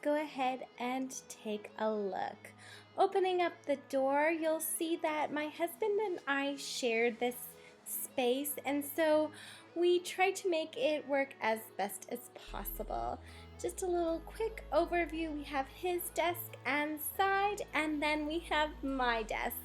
go ahead and take a look. Opening up the door, you'll see that my husband and I shared this space, and so we try to make it work as best as possible. Just a little quick overview. We have his desk and side, and then we have my desk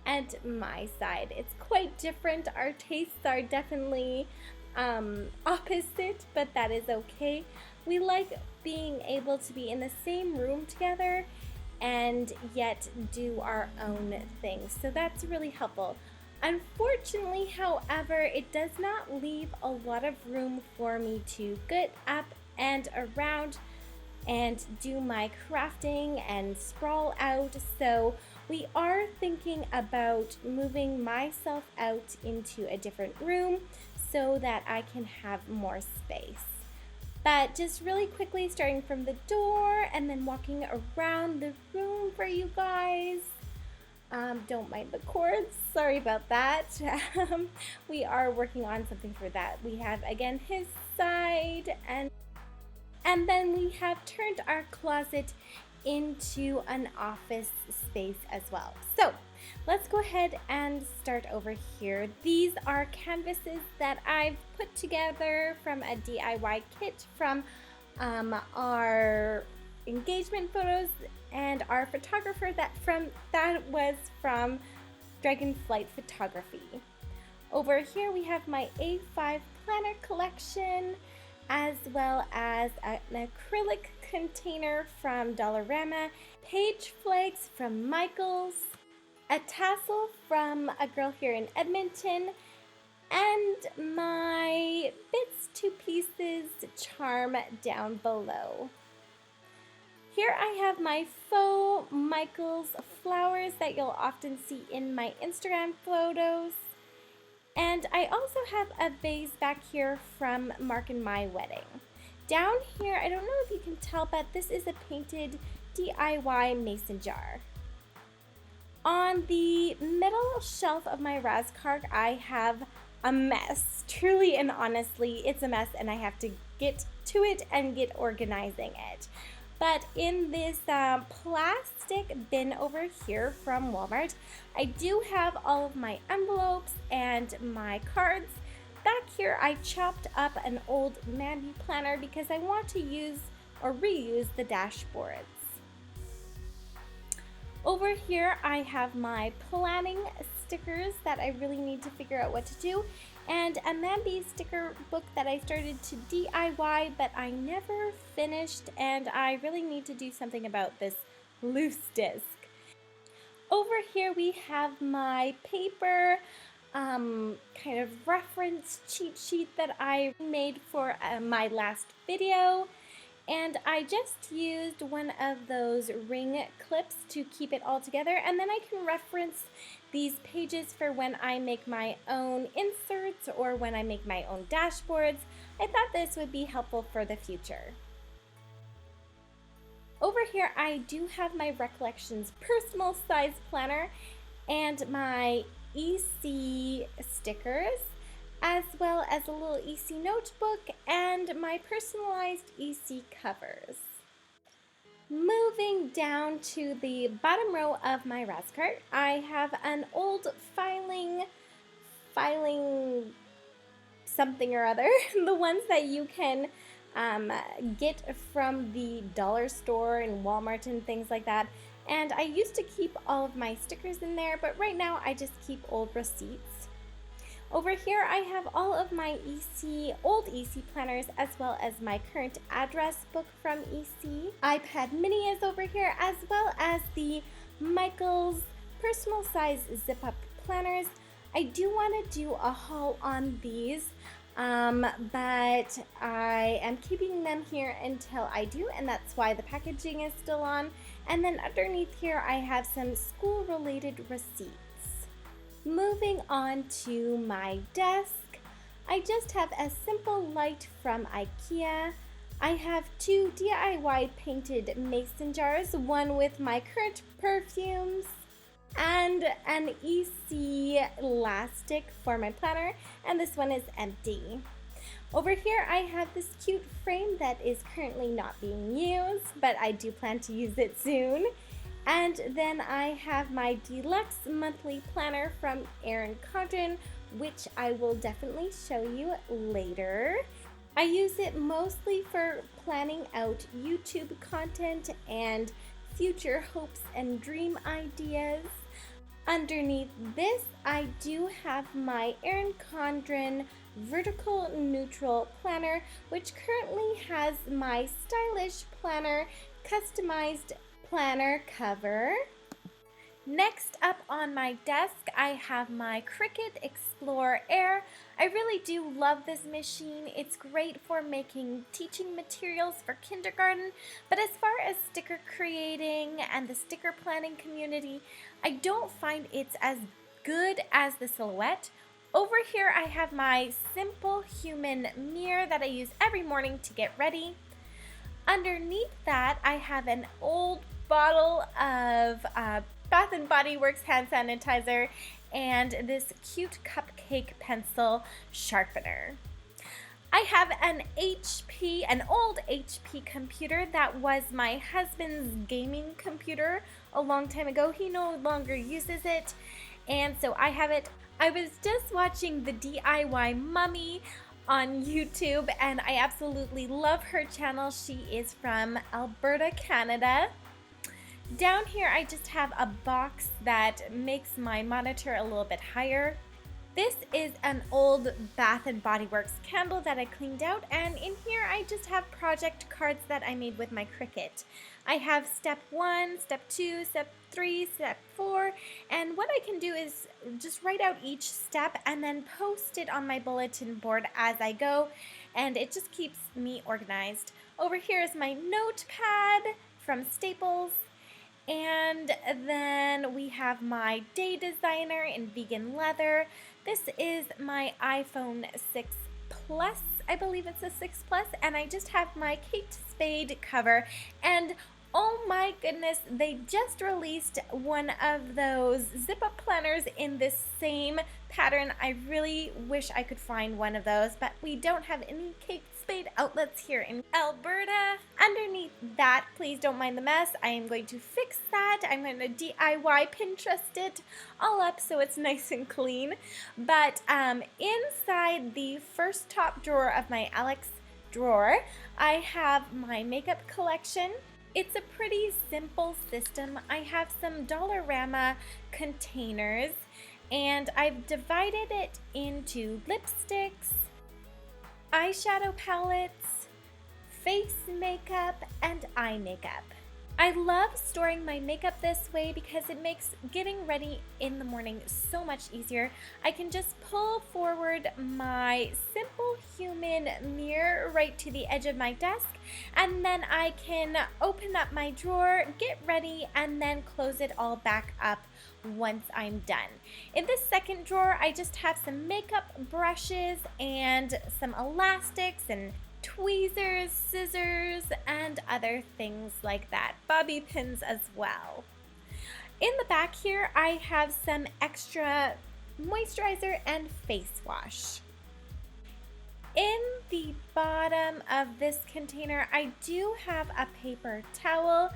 and my side. It's quite different. Our tastes are definitely opposite, but that is okay. We like being able to be in the same room together and yet do our own things. So that's really helpful. Unfortunately, however, it does not leave a lot of room for me to get up and around and do my crafting and sprawl out. So we are thinking about moving myself out into a different room so that I can have more space. But just really quickly, starting from the door and then walking around the room for you guys. Don't mind the cords, sorry about that. We are working on something for that. We have, again, his side, and then we have turned our closet into an office space as well. So let's go ahead and start over here. These are canvases that I've put together from a DIY kit from our engagement photos and our photographer that was from Dragonflight Photography. Over here we have my A5 planner collection, as well as an acrylic container from Dollarama, page flags from Michaels, a tassel from a girl here in Edmonton, and my bits to pieces charm down below. Here I have my faux Michaels flowers that you'll often see in my Instagram photos. And I also have a vase back here from Mark and my wedding. Down here, I don't know if you can tell, but this is a painted DIY mason jar. On the middle shelf of my Raz cart, I have a mess. Truly and honestly, it's a mess, and I have to get to it and get organizing it. But in this plastic bin over here from Walmart, I do have all of my envelopes and my cards. Back here, I chopped up an old Mandy planner because I want to use or reuse the dashboards. Over here, I have my planning stickers that I really need to figure out what to do, and a Mandy sticker book that I started to DIY, but I never finished, and I really need to do something about this loose disc. Over here we have my paper kind of reference cheat sheet that I made for my last video, and I just used one of those ring clips to keep it all together, and then I can reference these pages for when I make my own inserts or when I make my own dashboards. I thought this would be helpful for the future. Over here I do have my Recollections personal size planner and my EC stickers, as well as a little EC notebook and my personalized EC covers. Moving down to the bottom row of my Raz cart, I have an old filing something or other, the ones that you can get from the dollar store and Walmart and things like that. And I used to keep all of my stickers in there, but right now I just keep old receipts. Over here I have all of my old EC planners, as well as my current address book from EC. iPad mini is over here, as well as the Michaels personal size zip up planners. I do want to do a haul on these, but I am keeping them here until I do, and that's why the packaging is still on. And then underneath here I have some school related receipts. Moving on to my desk, I just have a simple light from IKEA. I have two DIY painted mason jars, one with my current perfumes and an EC elastic for my planner, and this one is empty. Over here I have this cute frame that is currently not being used, but I do plan to use it soon. And then I have my deluxe monthly planner from Erin, which I will definitely show you later. I use it mostly for planning out YouTube content and future hopes and dream ideas. Underneath this, I do have my Erin Condren vertical neutral planner, which currently has my stylish planner customized planner cover. Next up on my desk, I have my Cricut Explore Air. I really do love this machine. It's great for making teaching materials for kindergarten, but as far as sticker creating and the sticker planning community, I don't find it's as good as the Silhouette. Over here, I have my simple human mirror that I use every morning to get ready. Underneath that, I have an old bottle of Bath & Body Works hand sanitizer and this cute cupcake pencil sharpener. I have an old HP computer that was my husband's gaming computer a long time ago. He no longer uses it, and so I have it. I was just watching the DIY Mummy on YouTube, and I absolutely love her channel. She is from Alberta, Canada. Down here, I just have a box that makes my monitor a little bit higher. This is an old Bath & Body Works candle that I cleaned out, and in here I just have project cards that I made with my Cricut. I have step 1, step 2, step 3, step 4, and what I can do is just write out each step and then post it on my bulletin board as I go, and it just keeps me organized. Over here is my notepad from Staples. And then we have my day designer in vegan leather. This is my iPhone 6 Plus. I believe it's a 6 Plus. And I just have my Kate Spade cover. And oh my goodness, they just released one of those zip-up planners in this same pattern. I really wish I could find one of those, but we don't have any Kate Spade outlets here in Alberta. Underneath that, please don't mind the mess. I am going to fix that. I'm going to DIY Pinterest it all up so it's nice and clean. But inside the first top drawer of my Alex drawer, I have my makeup collection. It's a pretty simple system. I have some Dollarama containers, and I've divided it into lipsticks, eyeshadow palettes, face makeup, and eye makeup. I love storing my makeup this way because it makes getting ready in the morning so much easier. I can just pull forward my simple human mirror right to the edge of my desk, and then I can open up my drawer, get ready, and then close it all back up once I'm done. In this second drawer, I just have some makeup brushes and some elastics and tweezers, scissors, and other things like that. Bobby pins as well. In the back here, I have some extra moisturizer and face wash. In the bottom of this container, I do have a paper towel,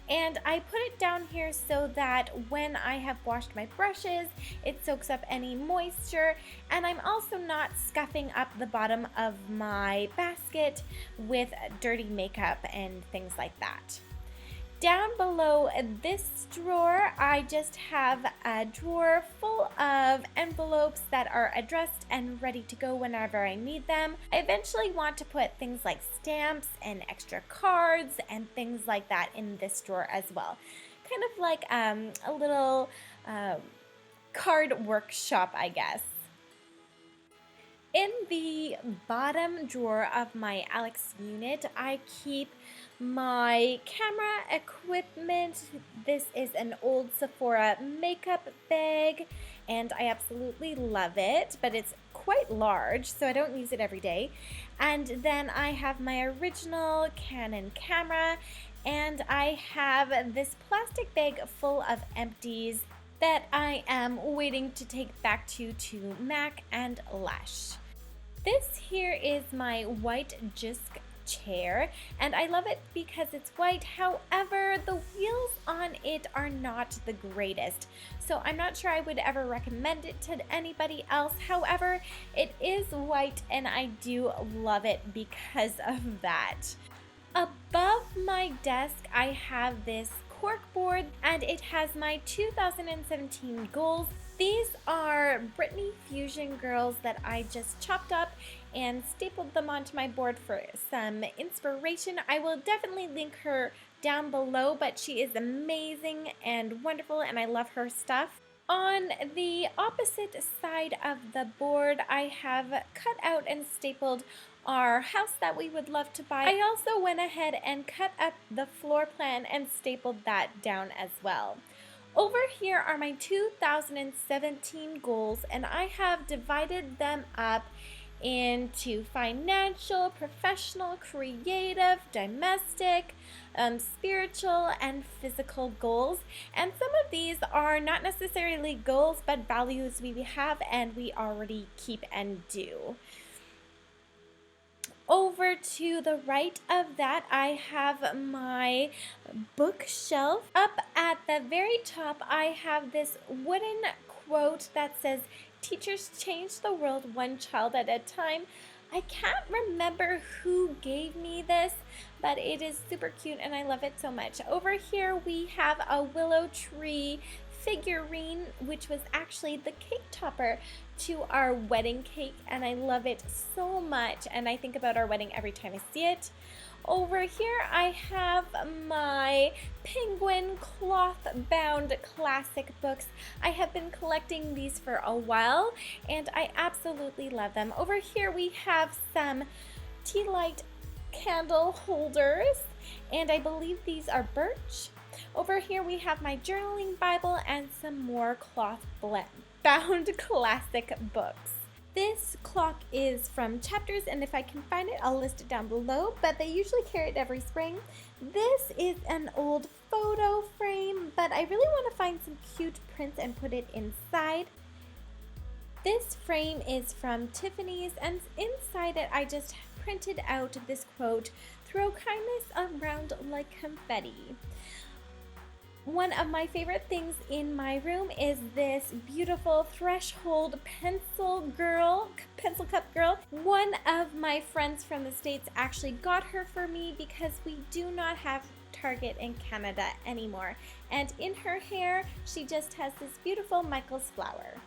and I put it down here so that when I have washed my brushes, it soaks up any moisture, and I'm also not scuffing up the bottom of my basket with dirty makeup and things like that. Down below this drawer, I just have a drawer full of envelopes that are addressed and ready to go whenever I need them. I eventually want to put things like stamps and extra cards and things like that in this drawer as well. Kind of like a little card workshop, I guess. In the bottom drawer of my Alex unit, I keep my camera equipment. This is an old Sephora makeup bag, and I absolutely love it, but it's quite large, so I don't use it every day. And then I have my original Canon camera, and I have this plastic bag full of empties that I am waiting to take back to MAC and Lush. This here is my white Jisk chair, and I love it because it's white. However, the wheels on it are not the greatest, so I'm not sure I would ever recommend it to anybody else. However, it is white and I do love it because of that. Above my desk, I have this cork board, and it has my 2017 goals. These are Britney Fusion girls that I just chopped up and stapled them onto my board for some inspiration. I will definitely link her down below, but she is amazing and wonderful, and I love her stuff. On the opposite side of the board, I have cut out and stapled our house that we would love to buy. I also went ahead and cut up the floor plan and stapled that down as well. Over here are my 2017 goals, and I have divided them up into financial, professional, creative, domestic, spiritual, and physical goals. And some of these are not necessarily goals, but values we have and we already keep and do. Over to the right of that, I have my bookshelf. Up at the very top, I have this wooden quote that says, "Teachers change the world one child at a time." I can't remember who gave me this, but it is super cute and I love it so much. Over here we have a willow tree figurine, which was actually the cake topper to our wedding cake, and I love it so much, and I think about our wedding every time I see it. Over here I have my penguin cloth bound classic books. I have been collecting these for a while and I absolutely love them. Over here we have some tea light candle holders, and I believe these are birch. Over here we have my journaling Bible and some more cloth bound classic books. This clock is from Chapters, and if I can find it, I'll list it down below, but they usually carry it every spring. This is an old photo frame, but I really want to find some cute prints and put it inside. This frame is from Tiffany's, and inside it I just printed out this quote, "Throw kindness around like confetti." One of my favorite things in my room is this beautiful Threshold pencil cup girl. One of my friends from the States actually got her for me because we do not have Target in Canada anymore. And in her hair, she just has this beautiful Michael's flower.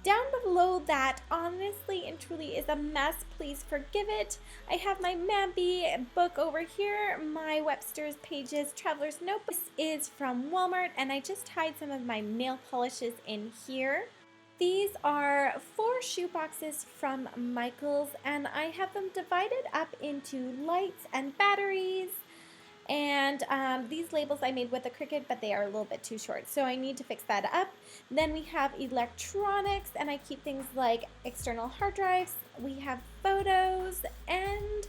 Down below that, honestly and truly, is a mess. Please forgive it. I have my Mambi book over here, my Webster's Pages Traveler's Notebook. This is from Walmart, and I just tied some of my nail polishes in here. These are 4 shoe boxes from Michael's, and I have them divided up into lights and batteries. And these labels I made with a Cricut, but they are a little bit too short, so I need to fix that up. Then we have electronics, and I keep things like external hard drives. We have photos and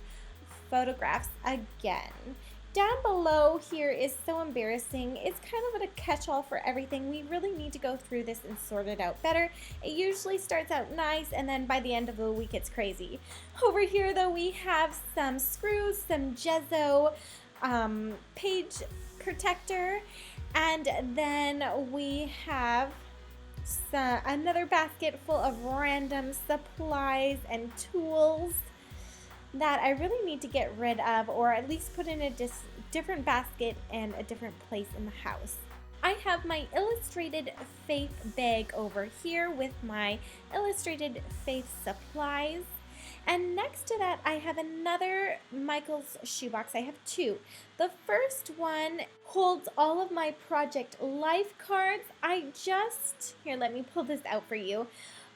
photographs again. Down below here is so embarrassing. It's kind of a catch-all for everything. We really need to go through this and sort it out better. It usually starts out nice, and then by the end of the week it's crazy. Over here though, we have some screws, some gesso, page protector, and then we have another basket full of random supplies and tools that I really need to get rid of, or at least put in a different basket and a different place in the house. I have my Illustrated Faith bag over here with my Illustrated Faith supplies. And next to that, I have another Michael's shoebox. I have 2. The first one holds all of my Project Life cards. Here, let me pull this out for you.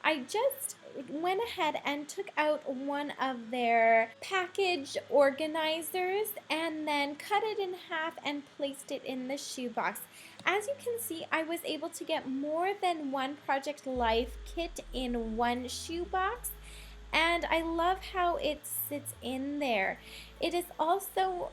I just went ahead and took out one of their package organizers and then cut it in half and placed it in the shoebox. As you can see, I was able to get more than one Project Life kit in one shoebox. And I love how it sits in there. It is also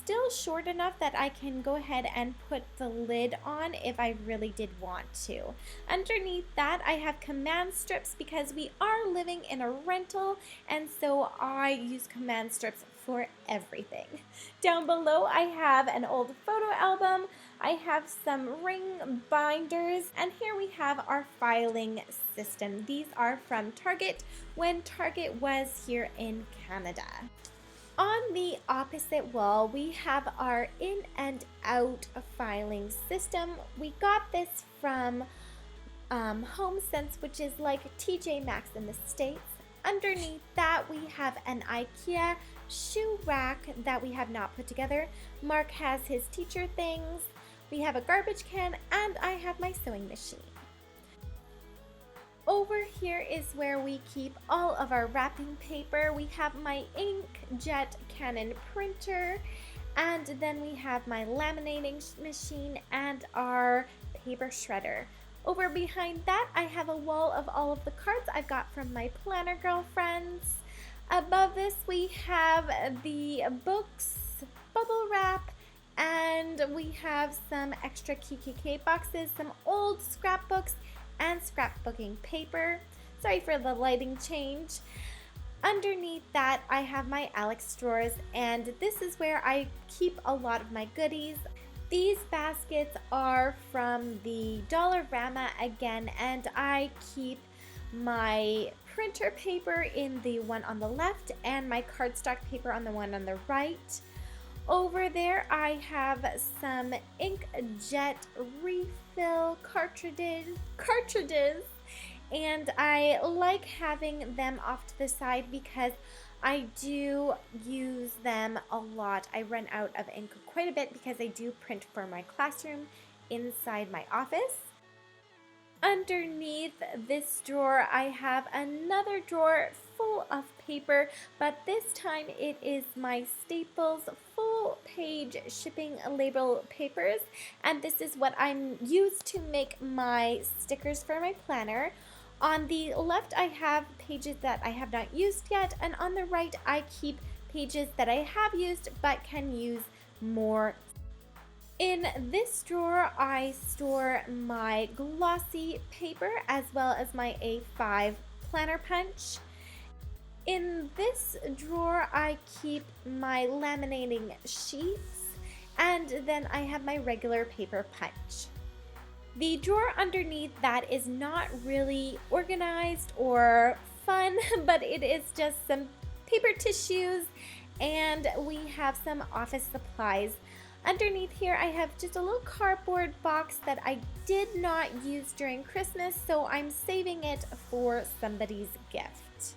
still short enough that I can go ahead and put the lid on if I really did want to. Underneath that, I have command strips because we are living in a rental, and so I use command strips for everything. Down below, I have an old photo album. I have some ring binders, and here we have our filing system. These are from Target when Target was here in Canada. On the opposite wall, we have our in and out filing system. We got this from HomeSense, which is like TJ Maxx in the States. Underneath that, we have an IKEA shoe rack that we have not put together. Mark has his teacher things. We have a garbage can, and I have my sewing machine. Over here is where we keep all of our wrapping paper. We have my inkjet Canon printer, and then we have my laminating machine and our paper shredder. Over behind that, I have a wall of all of the cards I've got from my planner girlfriends. Above this, we have the books, bubble wrap, and we have some extra KKK boxes, some old scrapbooks, and scrapbooking paper. Sorry for the lighting change. Underneath that, I have my Alex drawers, and this is where I keep a lot of my goodies. These baskets are from the Dollarama again, and I keep my printer paper in the one on the left and my cardstock paper on the one on the right. Over there, I have some inkjet refill cartridges, and I like having them off to the side because I do use them a lot. I run out of ink quite a bit because I do print for my classroom inside my office. Underneath this drawer, I have another drawer full of paper, but this time it is my Staples full page shipping label papers, and this is what I'm used to make my stickers for my planner. On the left, I have pages that I have not used yet, and on the right, I keep pages that I have used but can use more. In this drawer, I store my glossy paper as well as my A5 planner punch. In this drawer, I keep my laminating sheets, and then I have my regular paper punch. The drawer underneath that is not really organized or fun, but it is just some paper tissues, and we have some office supplies. Underneath here, I have just a little cardboard box that I did not use during Christmas, so I'm saving it for somebody's gift.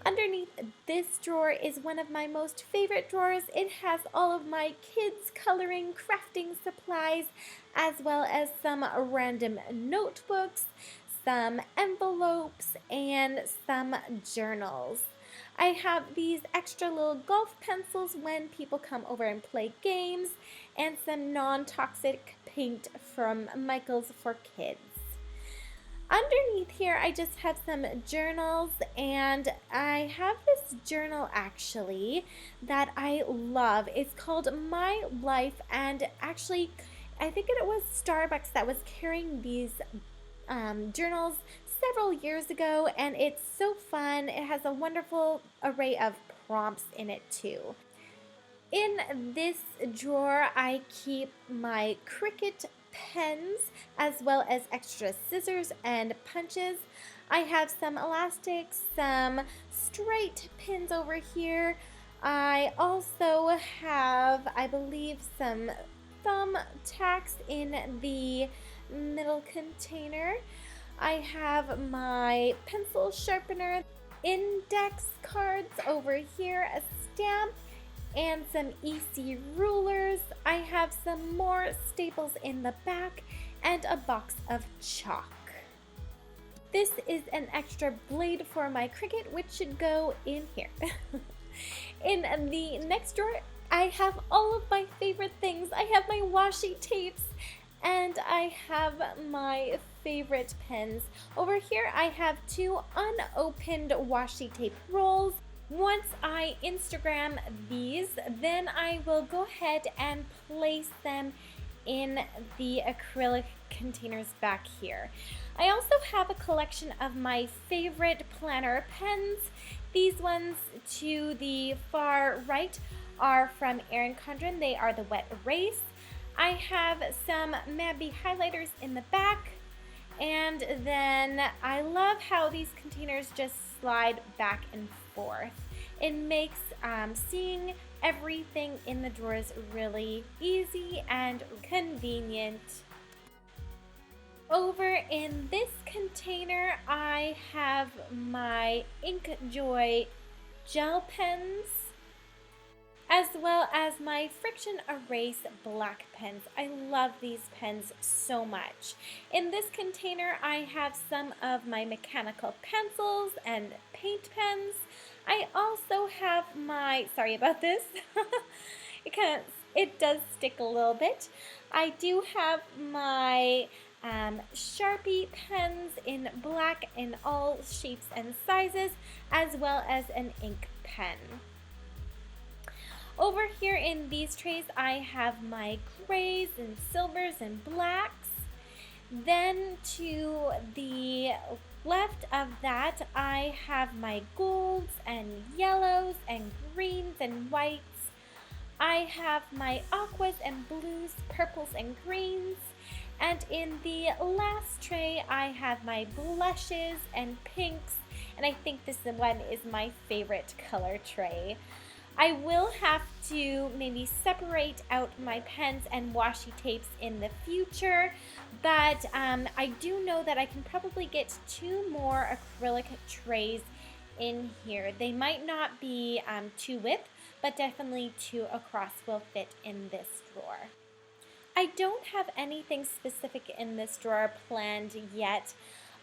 Underneath this drawer is one of my most favorite drawers. It has all of my kids' coloring, crafting supplies, as well as some random notebooks, some envelopes, and some journals. I have these extra little golf pencils when people come over and play games, and some non-toxic paint from Michael's for Kids. Underneath here, I just have some journals, and I have this journal actually that I love. It's called My Life, and actually, I think it was Starbucks that was carrying these journals several years ago, and it's so fun. It has a wonderful array of prompts in it too. In this drawer, I keep my Cricut pens as well as extra scissors and punches. I have some elastics, some straight pins over here. I also have, I believe, some thumb tacks in the middle container. I have my pencil sharpener, index cards over here, a stamp, and some EC rulers. I have some more staples in the back, and a box of chalk. This is an extra blade for my Cricut, which should go in here. In the next drawer, I have all of my favorite things. I have my washi tapes, and I have my favorite pens. Over here, I have two unopened washi tape rolls. Once I Instagram these, then I will go ahead and place them in the acrylic containers back here. I also have a collection of my favorite planner pens. These ones to the far right are from Erin Condren. They are the wet erase. I have some Mabby highlighters in the back. And then I love how these containers just slide back and forth. It makes seeing everything in the drawers really easy and convenient. Over in this container, I have my Ink Joy gel pens, as well as my Friction Erase black pens. I love these pens so much. In this container, I have some of my mechanical pencils and paint pens. I also have my, sorry about this, it does stick a little bit. I do have my Sharpie pens in black in all shapes and sizes, as well as an ink pen. Over here in these trays, I have my grays and silvers and blacks. Then to the left of that, I have my golds and yellows and greens and whites. I have my aquas and blues, purples and greens. And in the last tray, I have my blushes and pinks. And I think this one is my favorite color tray. I will have to maybe separate out my pens and washi tapes in the future, but I do know that I can probably get 2 more acrylic trays in here. They might not be 2 width, but definitely 2 across will fit in this drawer. I don't have anything specific in this drawer planned yet.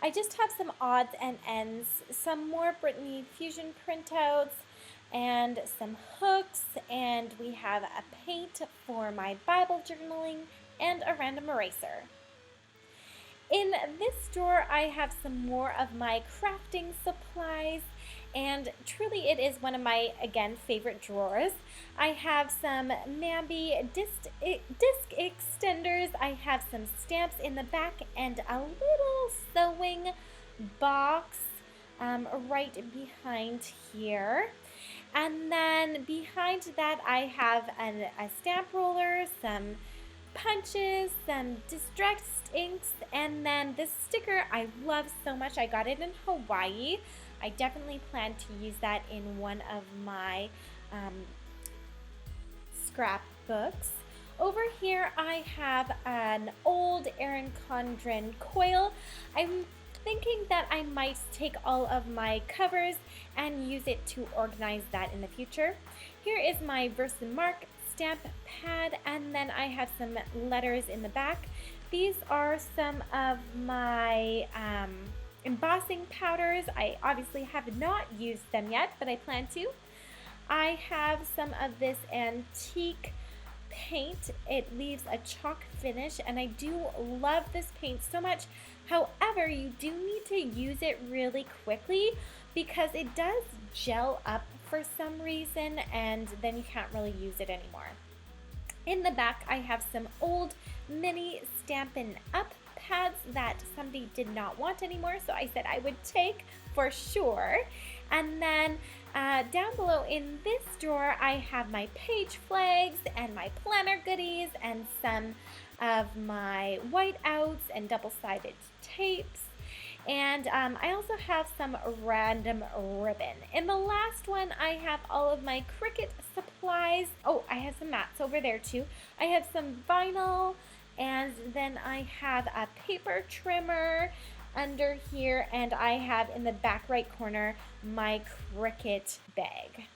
I just have some odds and ends, some more Brittany Fusion printouts, and some hooks, and we have a paint for my Bible journaling and a random eraser. In this drawer, I have some more of my crafting supplies, and truly it is one of my, again, favorite drawers. I have some Mabby disc extenders. I have some stamps in the back and a little sewing box right behind here. And then behind that, I have a stamp roller, some punches, some distressed inks, and then this sticker I love so much. I got it in Hawaii. I definitely plan to use that in one of my scrapbooks. Over here, I have an old Erin Condren coil. I'm thinking that I might take all of my covers and use it to organize that in the future. Here is my Versamark stamp pad, and then I have some letters in the back. These are some of my embossing powders. I obviously have not used them yet, but I plan to. I have some of this antique paint. It leaves a chalk finish, and I do love this paint so much. However, you do need to use it really quickly because it does gel up for some reason, and then you can't really use it anymore. In the back, I have some old mini Stampin' Up! Pads that somebody did not want anymore, so I said I would take for sure. And then down below in this drawer, I have my page flags and my planner goodies and some of my whiteouts and double-sided tapes. And I also have some random ribbon. In the last one, I have all of my Cricut supplies. Oh, I have some mats over there too. I have some vinyl, and then I have a paper trimmer under here, and I have in the back right corner my Cricut bag.